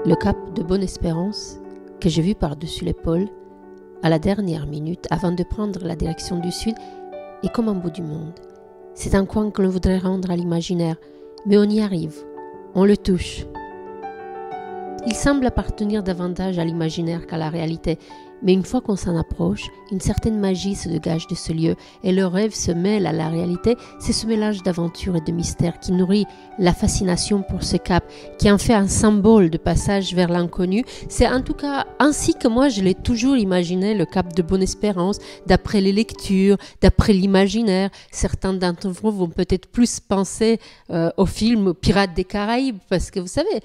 Le cap de Bonne-Espérance, que j'ai vu par-dessus l'épaule, à la dernière minute, avant de prendre la direction du sud, est comme un bout du monde. C'est un coin que l'on voudrait rendre à l'imaginaire, mais on y arrive, on le touche. Il semble appartenir davantage à l'imaginaire qu'à la réalité, mais une fois qu'on s'en approche, une certaine magie se dégage de ce lieu et le rêve se mêle à la réalité. C'est ce mélange d'aventure et de mystère qui nourrit la fascination pour ce cap, qui en fait un symbole de passage vers l'inconnu. C'est en tout cas ainsi que moi je l'ai toujours imaginé, le cap de Bonne-Espérance, d'après les lectures, d'après l'imaginaire. Certains d'entre vous vont peut-être plus penser au film Pirates des Caraïbes, parce que vous savez,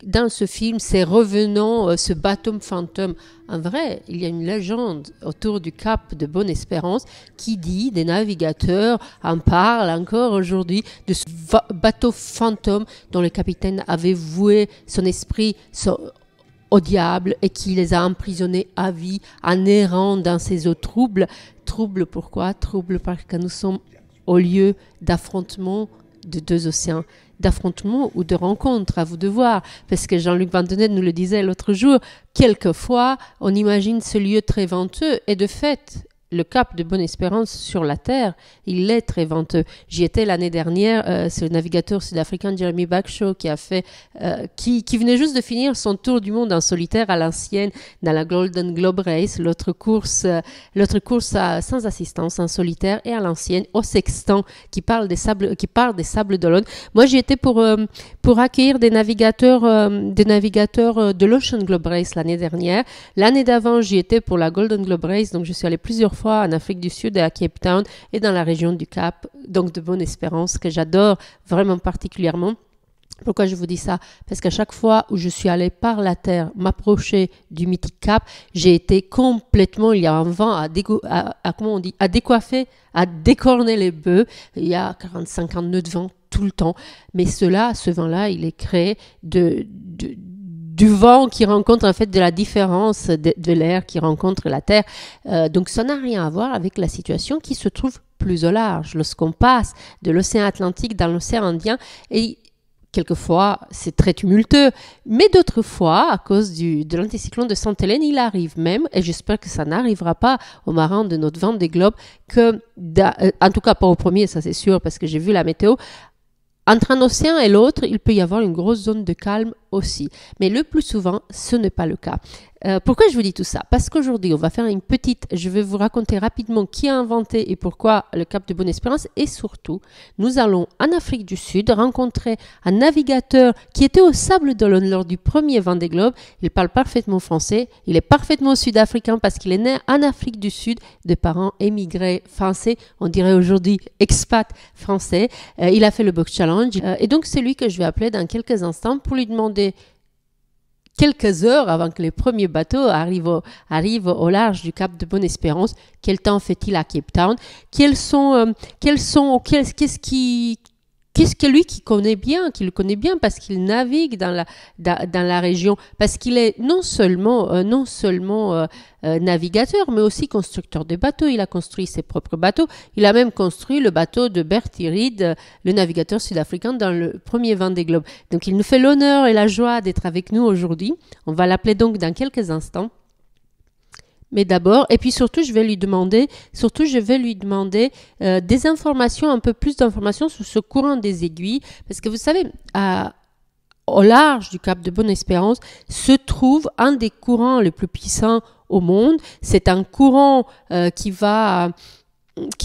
dans ce film, c'est revenant, ce bateau fantôme. En vrai, il y a une légende autour du cap de Bonne-Espérance qui dit, des navigateurs en parlent encore aujourd'hui, de ce bateau fantôme dont le capitaine avait voué son esprit au diable et qui les a emprisonnés à vie en errant dans ces eaux troubles. Troubles pourquoi? Troubles parce que nous sommes au lieu d'affrontement de deux océans, d'affrontement ou de rencontre, à vous de voir, parce que Jean-Luc Vandenette nous le disait l'autre jour, quelquefois on imagine ce lieu très venteux, et de fait, le cap de Bonne-Espérance sur la terre, il est très venteux. J'y étais l'année dernière, c'est le navigateur sud-africain Jeremy Bagshaw qui a fait, qui venait juste de finir son tour du monde en solitaire à l'ancienne, dans la Golden Globe Race, l'autre course sans assistance, en solitaire, et à l'ancienne, au sextant, qui part des sables d'Olonne. Moi, j'y étais pour accueillir des navigateurs de l'Ocean Globe Race l'année dernière. L'année d'avant, j'y étais pour la Golden Globe Race, donc je suis allée plusieurs fois en Afrique du Sud et à Cape Town et dans la région du Cap, donc de Bonne-Espérance, que j'adore vraiment particulièrement. Pourquoi je vous dis ça? Parce qu'à chaque fois où je suis allée par la terre m'approcher du mythique Cap, j'ai été complètement, il y a un vent à décoiffer, à décorner les bœufs. Il y a 40-50 nœuds de vent tout le temps. Mais ce vent-là, il est créé du vent qui rencontre en fait de la différence de l'air qui rencontre la terre. Donc ça n'a rien à voir avec la situation qui se trouve plus au large. Lorsqu'on passe de l'océan Atlantique dans l'océan Indien, et quelquefois c'est très tumultueux, mais d'autres fois, à cause de l'anticyclone de Sainte-Hélène, il arrive même, et j'espère que ça n'arrivera pas aux marins de notre Vendée Globe, en tout cas pas au premier, ça c'est sûr, parce que j'ai vu la météo. Entre un océan et l'autre, il peut y avoir une grosse zone de calme aussi. Mais le plus souvent, ce n'est pas le cas. Pourquoi je vous dis tout ça? Parce qu'aujourd'hui, je vais vous raconter rapidement qui a inventé et pourquoi le cap de Bonne-Espérance. Et surtout, nous allons en Afrique du Sud rencontrer un navigateur qui était au Sable d'Olonne lors du premier Vendée Globe. Il parle parfaitement français. Il est parfaitement sud-africain parce qu'il est né en Afrique du Sud de parents émigrés français. On dirait aujourd'hui expat français. Il a fait le Box Challenge. Et donc, c'est lui que je vais appeler dans quelques instants pour lui demander quelques heures avant que les premiers bateaux arrivent au large du cap de Bonne-Espérance. Quel temps fait-il à Cape Town? Qu'est-ce que lui qui le connaît bien parce qu'il navigue dans la région, parce qu'il est non seulement navigateur, mais aussi constructeur de bateaux. Il a construit ses propres bateaux. Il a même construit le bateau de Bertie Reed, le navigateur sud-africain dans le premier Vendée Globe. Donc il nous fait l'honneur et la joie d'être avec nous aujourd'hui. On va l'appeler donc dans quelques instants. Mais d'abord, et puis surtout, je vais lui demander des informations, un peu plus d'informations sur ce courant des aiguilles, parce que vous savez, au large du cap de Bonne-Espérance se trouve un des courants les plus puissants au monde. C'est un courant qui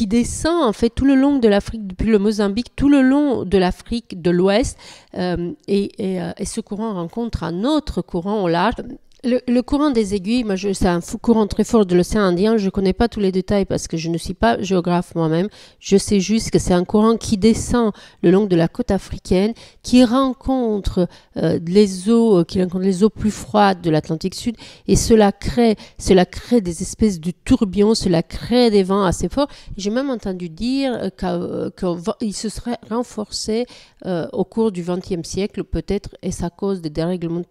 descend en fait tout le long de l'Afrique, depuis le Mozambique, tout le long de l'Afrique de l'Ouest, et ce courant rencontre un autre courant au large. Le courant des aiguilles, c'est un courant très fort de l'océan Indien. Je ne connais pas tous les détails parce que je ne suis pas géographe moi-même. Je sais juste que c'est un courant qui descend le long de la côte africaine, qui rencontre les eaux plus froides de l'Atlantique Sud, et cela crée des espèces de tourbillons, cela crée des vents assez forts. J'ai même entendu dire qu'il se serait renforcé au cours du XXe siècle, peut-être, est-ce à cause des dérèglements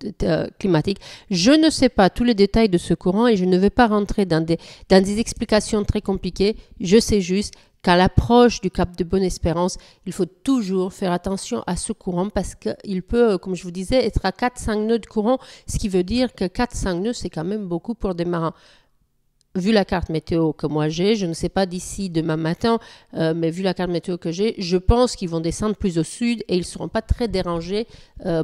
climatiques. Je ne sais pas tous les détails de ce courant et je ne vais pas rentrer dans des explications très compliquées. Je sais juste qu'à l'approche du cap de Bonne-Espérance, il faut toujours faire attention à ce courant parce qu'il peut, comme je vous disais, être à 4-5 nœuds de courant, ce qui veut dire que 4-5 nœuds, c'est quand même beaucoup pour des marins. Vu la carte météo que moi j'ai, je ne sais pas d'ici demain matin, mais vu la carte météo que j'ai, je pense qu'ils vont descendre plus au sud et ils ne seront pas très dérangés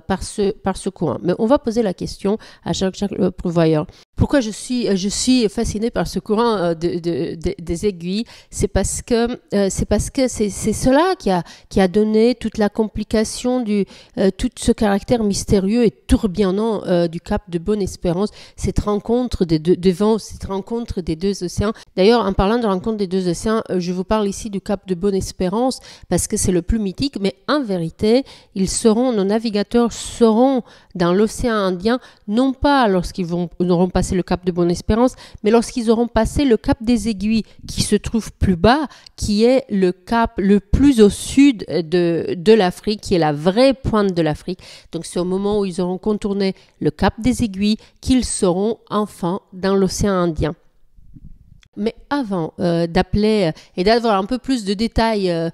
par ce courant. Mais on va poser la question à chaque pourvoyeur. Pourquoi je suis fascinée par ce courant des aiguilles? C'est parce que c'est cela qui a donné toute la complication tout ce caractère mystérieux et tourbillonnant du cap de Bonne-Espérance, cette rencontre des deux vents, cette rencontre des deux océans. D'ailleurs, en parlant de rencontre des deux océans, je vous parle ici du cap de Bonne-Espérance parce que c'est le plus mythique, mais en vérité, nos navigateurs seront dans l'océan Indien, non pas lorsqu'ils auront passé le cap de Bonne-Espérance, mais lorsqu'ils auront passé le cap des Aiguilles, qui se trouve plus bas, qui est le cap le plus au sud de l'Afrique, qui est la vraie pointe de l'Afrique. Donc c'est au moment où ils auront contourné le cap des Aiguilles qu'ils seront enfin dans l'océan Indien. Mais avant d'appeler et d'avoir un peu plus de détails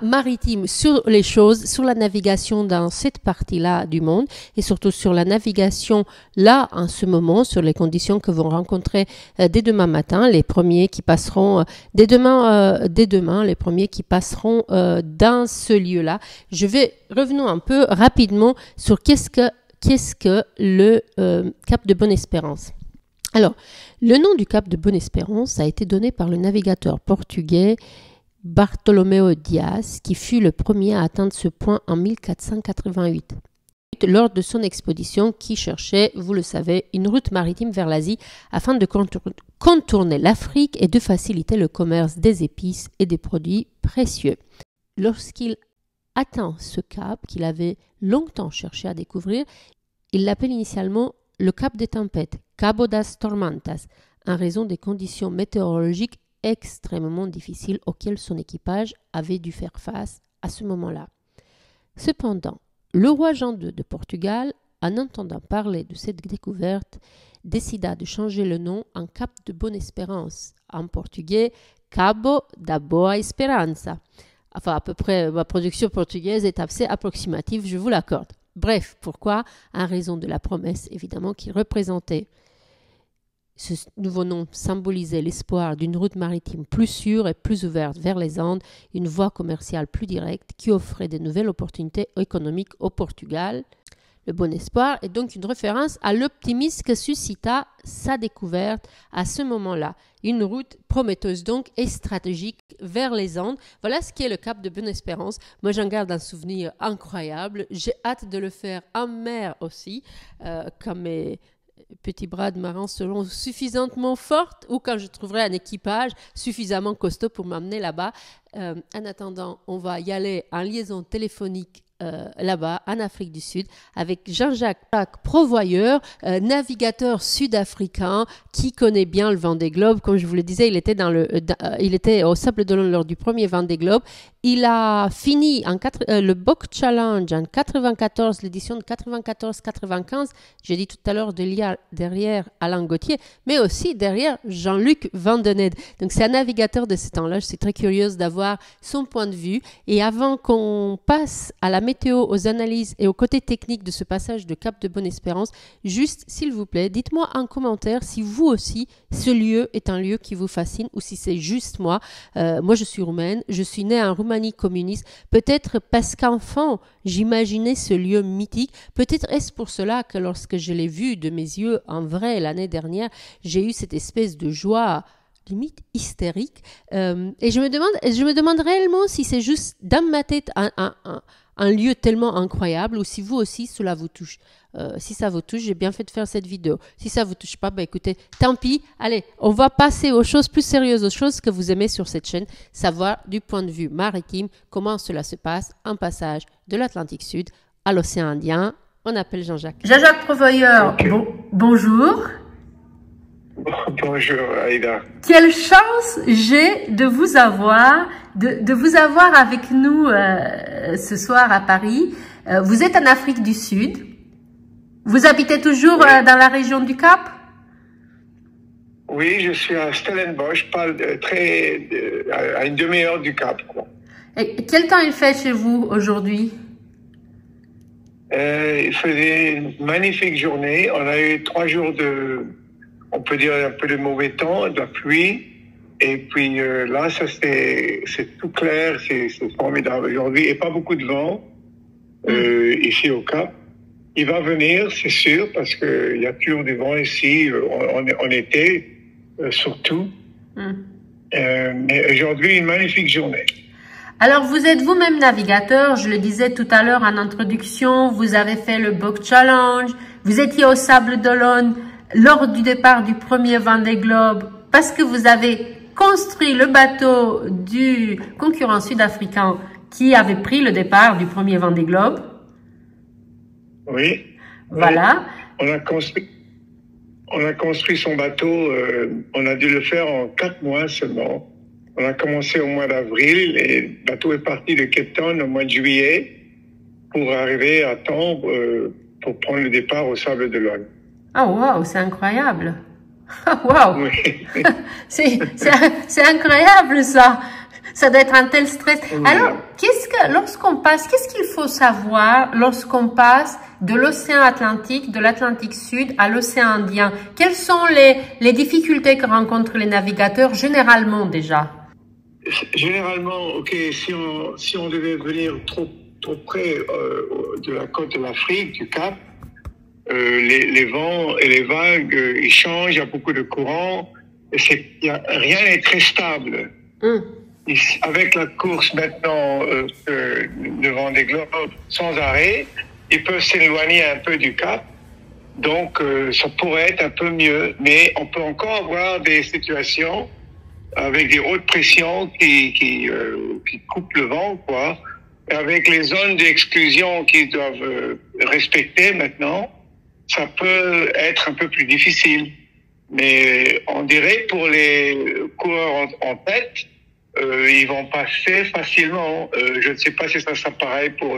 maritime sur les choses, sur la navigation dans cette partie-là du monde et surtout sur la navigation là en ce moment, sur les conditions que vont rencontrer dès demain matin, les premiers qui passeront dès demain, les premiers qui passeront dans ce lieu-là. Revenons un peu rapidement sur qu'est-ce que le cap de Bonne-Espérance. Alors, le nom du cap de Bonne-Espérance a été donné par le navigateur portugais Bartolomeu Dias, qui fut le premier à atteindre ce point en 1488. Lors de son expédition qui cherchait, vous le savez, une route maritime vers l'Asie afin de contourner l'Afrique et de faciliter le commerce des épices et des produits précieux. Lorsqu'il atteint ce cap qu'il avait longtemps cherché à découvrir, il l'appelle initialement le cap des tempêtes, Cabo das Tormentas, en raison des conditions météorologiques extrêmement difficiles auxquelles son équipage avait dû faire face à ce moment-là. Cependant, le roi Jean II de Portugal, en entendant parler de cette découverte, décida de changer le nom en Cap de Bonne-Espérance, en portugais Cabo da Boa Esperança. Enfin, à peu près, ma production portugaise est assez approximative, je vous l'accorde. Bref, pourquoi? En raison de la promesse, évidemment, qu'il représentait. Ce nouveau nom symbolisait l'espoir d'une route maritime plus sûre et plus ouverte vers les Andes, une voie commerciale plus directe qui offrait de nouvelles opportunités économiques au Portugal. Le Bon Espoir est donc une référence à l'optimisme que suscita sa découverte à ce moment-là. Une route prometteuse donc et stratégique vers les Andes. Voilà ce qui est le cap de Bonne-Espérance. Moi, j'en garde un souvenir incroyable. J'ai hâte de le faire en mer aussi, quand mes petits bras de marin seront suffisamment fortes ou quand je trouverai un équipage suffisamment costaud pour m'amener là-bas. En attendant, on va y aller en liaison téléphonique là-bas, en Afrique du Sud, avec Jean-Jacques Provoyeur, navigateur sud-africain qui connaît bien le Vendée Globe. Comme je vous le disais, il était au Sable d'Olonne lors du premier Vendée Globe. Il a fini le Bock Challenge en 94, l'édition de 94-95. J'ai dit tout à l'heure derrière Alain Gauthier, mais aussi derrière Jean-Luc Vandened. Donc c'est un navigateur de ce temps-là. Je suis très curieuse d'avoir son point de vue. Et avant qu'on passe à la météo, aux analyses et au côté technique de ce passage de Cap de Bonne-Espérance, juste, s'il vous plaît, dites-moi en commentaire si vous aussi, ce lieu est un lieu qui vous fascine ou si c'est juste moi. Moi, je suis roumaine, je suis née en Roumanie communiste, peut-être parce qu'enfant, j'imaginais ce lieu mythique, peut-être est-ce pour cela que lorsque je l'ai vu de mes yeux en vrai l'année dernière, j'ai eu cette espèce de joie limite hystérique. Et je me demande réellement si c'est juste dans ma tête un lieu tellement incroyable ou si vous aussi cela vous touche. Si ça vous touche, j'ai bien fait de faire cette vidéo. Si ça vous touche pas, écoutez, tant pis. Allez, on va passer aux choses plus sérieuses, aux choses que vous aimez sur cette chaîne, savoir du point de vue maritime comment cela se passe, un passage de l'Atlantique Sud à l'océan Indien. On appelle Jean-Jacques. Jean-Jacques Provoyeur, okay. Bonjour. Bonjour Aïda. Quelle chance j'ai de vous avoir, de vous avoir avec nous ce soir à Paris. Vous êtes en Afrique du Sud. Vous habitez toujours dans la région du Cap? Oui, je suis à Stellenbosch, pas à une demi-heure du Cap, quoi. Et quel temps il fait chez vous aujourd'hui? Il faisait une magnifique journée. On a eu 3 jours on peut dire un peu de mauvais temps, de la pluie. Et puis là, c'est tout clair, c'est formidable aujourd'hui. Et pas beaucoup de vent ici au Cap. Il va venir, c'est sûr, parce qu'il y a toujours du vent ici en été, surtout. Mais aujourd'hui, une magnifique journée. Alors, vous êtes vous-même navigateur, je le disais tout à l'heure en introduction, vous avez fait le Book Challenge, vous étiez au Sable d'Olonne lors du départ du premier Vendée Globe, parce que vous avez construit le bateau du concurrent sud-africain qui avait pris le départ du premier Vendée Globe. Oui. Voilà. Oui. On a construit son bateau, on a dû le faire en 4 mois seulement. On a commencé au mois d'avril et le bateau est parti de Cape Town au mois de juillet pour arriver à temps pour prendre le départ au Sable d'Olonne. Oh wow, c'est incroyable. Wow. Oui. c'est incroyable ça. Ça doit être un tel stress. Oui. Alors, qu'est-ce qu'il faut savoir lorsqu'on passe de l'océan Atlantique, de l'Atlantique Sud à l'océan Indien? Quelles sont les difficultés que rencontrent les navigateurs généralement déjà? Généralement, ok, si on devait venir trop près de la côte de l'Afrique, du Cap, les vents et les vagues, ils changent, il y a beaucoup de courants, rien n'est très stable. Avec la course maintenant devant des globes sans arrêt, ils peuvent s'éloigner un peu du Cap, donc ça pourrait être un peu mieux, mais on peut encore avoir des situations avec des hautes pressions qui coupent le vent, quoi. Et avec les zones d'exclusion qu'ils doivent respecter maintenant, ça peut être un peu plus difficile. Mais on dirait pour les coureurs en tête, ils vont passer facilement. Je ne sais pas si ça sera pareil pour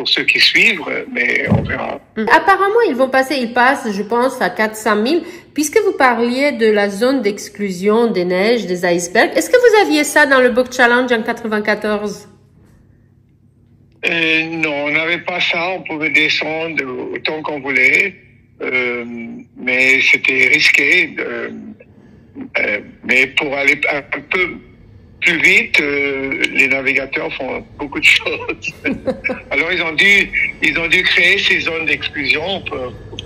ceux qui suivent, mais on verra. Apparemment, ils passent, je pense, à 400 000. Puisque vous parliez de la zone d'exclusion des neiges, des icebergs, est-ce que vous aviez ça dans le Book Challenge en 94? Non, on n'avait pas ça. On pouvait descendre autant qu'on voulait, mais c'était risqué. Mais pour aller un peu plus vite, les navigateurs font beaucoup de choses. Alors ils ont dû créer ces zones d'exclusion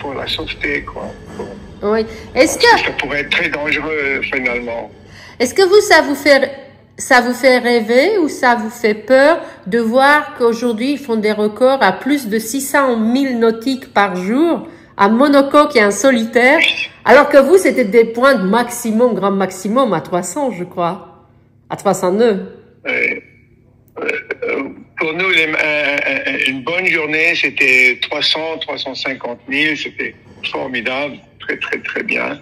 pour la sauveté, quoi. Oui. Ça pourrait être très dangereux finalement. Est-ce que ça vous fait rêver ou ça vous fait peur de voir qu'aujourd'hui ils font des records à plus de 600 000 nautiques par jour, à monocoque et en solitaire, alors que vous c'était des points de maximum, grand maximum à 300, je crois. À 300 nœuds. Pour nous, une bonne journée, c'était 300, 350 000. C'était formidable, très, très, très bien.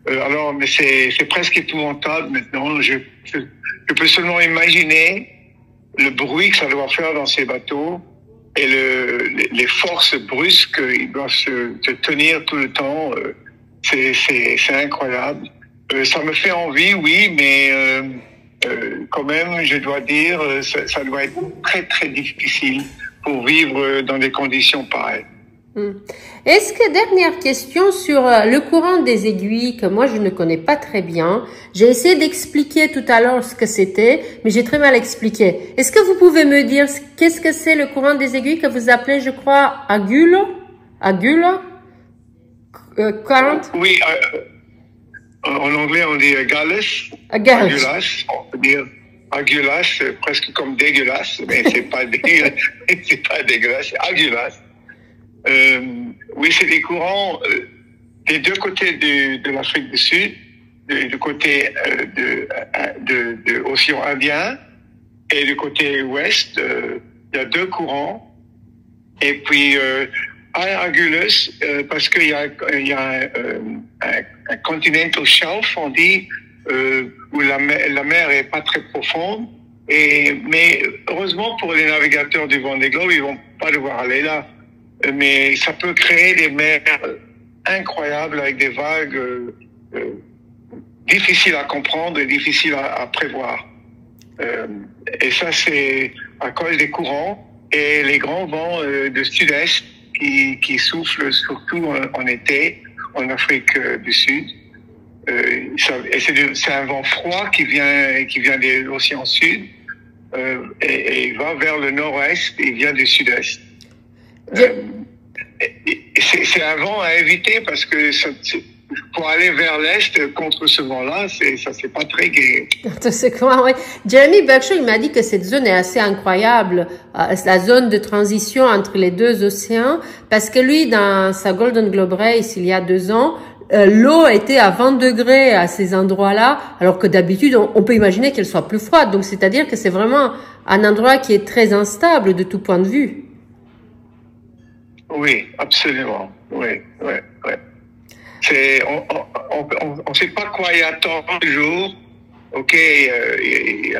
Alors, mais c'est presque épouvantable maintenant. Je peux seulement imaginer le bruit que ça doit faire dans ces bateaux et les forces brusques. Ils doivent se tenir tout le temps. C'est incroyable. Ça me fait envie, oui, mais quand même, je dois dire, ça doit être très, très difficile pour vivre dans des conditions pareilles. Est-ce que, dernière question sur le courant des aiguilles, que moi je ne connais pas très bien. J'ai essayé d'expliquer tout à l'heure ce que c'était, mais j'ai très mal expliqué. Est-ce que vous pouvez me dire qu'est-ce que c'est le courant des aiguilles que vous appelez, je crois, Agula? Current? Oui, en anglais, on dit Agulhas. On peut dire Agulhas, presque comme dégueulasse, mais c'est pas dégueulasse, c'est pas dégueulasse, c'est Agulhas. Oui, c'est des courants des deux côtés de l'Afrique du Sud, du côté de l'océan Indien et du côté ouest. Il y a 2 courants. Et puis, Agulhas, parce qu'il y a un continental shelf, on dit, où la mer est pas très profonde. Mais heureusement pour les navigateurs du Vendée Globe, ils vont pas devoir aller là. Mais ça peut créer des mers incroyables avec des vagues difficile à comprendre et difficile à prévoir. Et ça, c'est à cause des courants et les grands vents de sud-est qui soufflent surtout en été en Afrique du Sud. C'est un vent froid qui vient de l'océan Sud et il va vers le nord-est et il vient du sud-est. C'est un vent à éviter parce que pour aller vers l'est contre ce vent-là, c'est pas très gai. C'est quoi, oui. Jeremy Berkshire, il m'a dit que cette zone est assez incroyable, la zone de transition entre les deux océans, parce que lui, dans sa Golden Globe Race, il y a 2 ans, l'eau était à 20 degrés à ces endroits-là, alors que d'habitude, on peut imaginer qu'elle soit plus froide. Donc, c'est-à-dire que c'est vraiment un endroit qui est très instable de tout point de vue. Oui, absolument. Oui. On sait pas quoi y attendre toujours. Ok,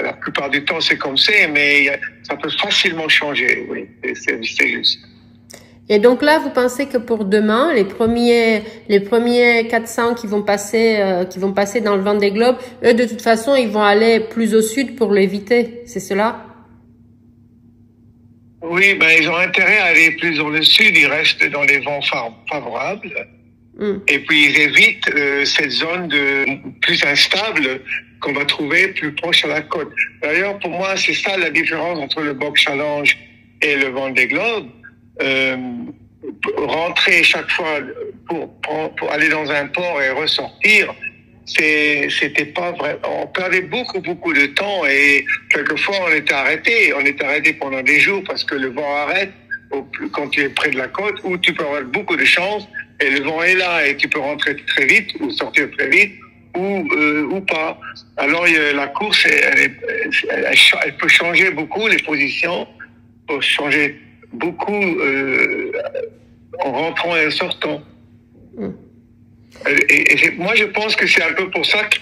la plupart du temps c'est comme ça, mais ça peut facilement changer. Oui, c'est juste. Et donc là, vous pensez que pour demain, les premiers 400 qui vont passer dans le Vendée Globe, eux de toute façon, ils vont aller plus au sud pour l'éviter, c'est cela? Oui, ils ont intérêt à aller plus dans le sud. Ils restent dans les vents favorables. Et puis ils évitent cette zone plus instable qu'on va trouver plus proche à la côte. D'ailleurs, pour moi, c'est ça la différence entre le Bob Challenge et le Vendée Globe. Rentrer chaque fois pour aller dans un port et ressortir, c'était pas vrai. On perdait beaucoup de temps et quelquefois on était arrêté. On était arrêté pendant des jours parce que le vent arrête quand tu es près de la côte, ou tu peux avoir beaucoup de chance et le vent est là et tu peux rentrer très vite ou sortir très vite ou pas. Alors la course, elle peut changer beaucoup, les positions peuvent changer beaucoup en rentrant et en sortant. Et moi, je pense que c'est un peu pour ça que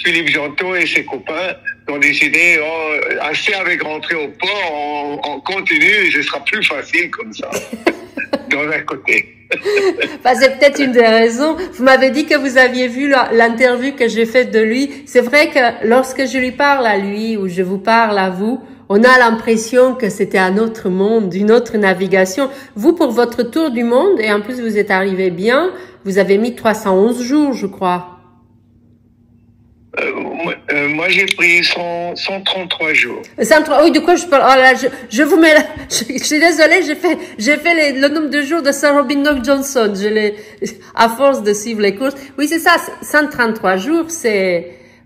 Philippe Gentot et ses copains ont décidé, assez avec rentrer au port, on continue, ce sera plus facile comme ça, dans un côté. C'est peut-être une des raisons. Vous m'avez dit que vous aviez vu l'interview que j'ai faite de lui. C'est vrai que lorsque je lui parle à lui ou je vous parle à vous, on a l'impression que c'était un autre monde, une autre navigation. Vous, pour votre tour du monde, et en plus vous êtes arrivé bien, vous avez mis 311 jours, je crois. Moi, j'ai pris 133 jours. 103, oui, de quoi je parle? Oh là, je vous mets là, je suis désolée, j'ai fait le nombre de jours de Sir Robin Knox Johnson. À force de suivre les courses. Oui, c'est ça, 133 jours,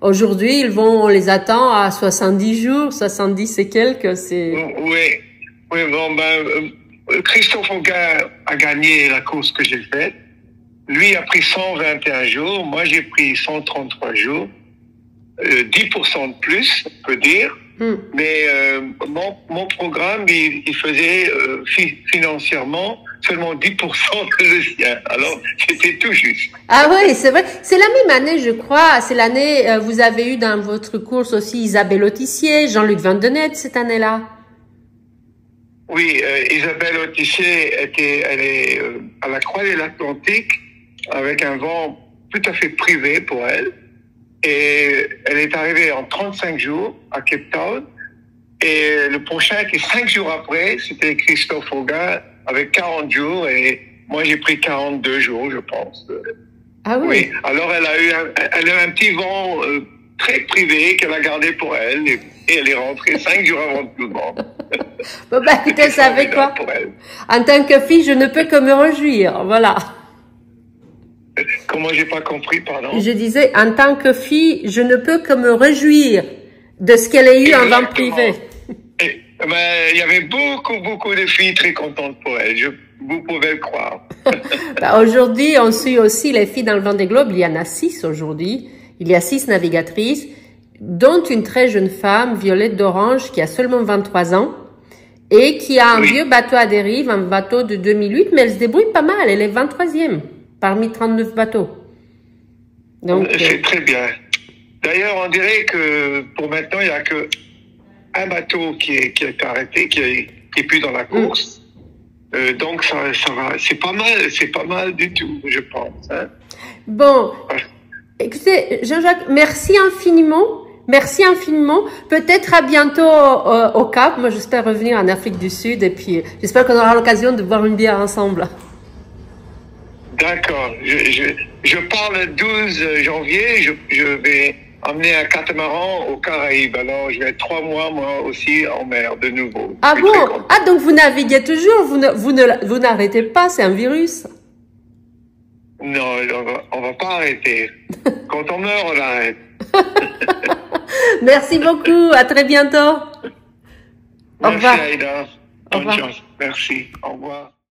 aujourd'hui, on les attend à 70 jours, 70 et quelques, Oui, Christophe Auguin a gagné la course que j'ai faite. Lui a pris 121 jours, moi j'ai pris 133 jours. 10% de plus, on peut dire. Mais mon programme, il faisait financièrement seulement 10% que le sien. Alors, c'était tout juste. Ah oui, c'est vrai. C'est la même année, je crois. C'est l'année, vous avez eu dans votre course aussi Isabelle Autissier, Jean-Luc Vandenette cette année-là. Oui, Isabelle Autissier elle est à la Croix de l'Atlantique avec un vent tout à fait privé pour elle. Et elle est arrivée en 35 jours à Cape Town. Et le prochain, qui est 5 jours après, c'était Christophe Auguin avec 40 jours. Et moi, j'ai pris 42 jours, je pense. Ah oui? Oui. Alors, elle a eu un petit vent très privé qu'elle a gardé pour elle. Et elle est rentrée 5 jours avant tout le monde. Bon, écoutez, vous savez quoi? En tant que fille, je ne peux que me réjouir. Voilà. Comment j'ai pas compris, pardon? Je disais, en tant que fille, je ne peux que me réjouir de ce qu'elle ait eu en vent privé. Il y avait beaucoup de filles très contentes pour elle. Vous pouvez le croire. Aujourd'hui, on suit aussi les filles dans le Vendée Globe. Il y en a 6 aujourd'hui. Il y a 6 navigatrices, dont une très jeune femme, Violette d'Orange, qui a seulement 23 ans et qui a un vieux bateau à dérive, un bateau de 2008, mais elle se débrouille pas mal. Elle est 23e. Parmi 39 bateaux. Donc, c'est très bien. D'ailleurs, on dirait que pour maintenant, il n'y a que un bateau qui est arrêté, qui est plus dans la course. Donc, ça va. C'est pas mal du tout, je pense. Hein? Bon. Écoutez, Jean-Jacques, merci infiniment. Merci infiniment. Peut-être à bientôt au Cap. Moi, j'espère revenir en Afrique du Sud et puis j'espère qu'on aura l'occasion de boire une bière ensemble. D'accord. Je pars le 12 janvier. Je vais emmener un catamaran aux Caraïbes. Alors, je vais être 3 mois, moi aussi, en mer de nouveau. Ah bon? Ah, donc vous naviguez toujours? Vous n'arrêtez pas, c'est un virus. Non, on va pas arrêter. Quand on meurt, on arrête. Merci beaucoup. À très bientôt. Au revoir. Merci, Aïda. Au revoir. Bonne chance. Merci. Au revoir.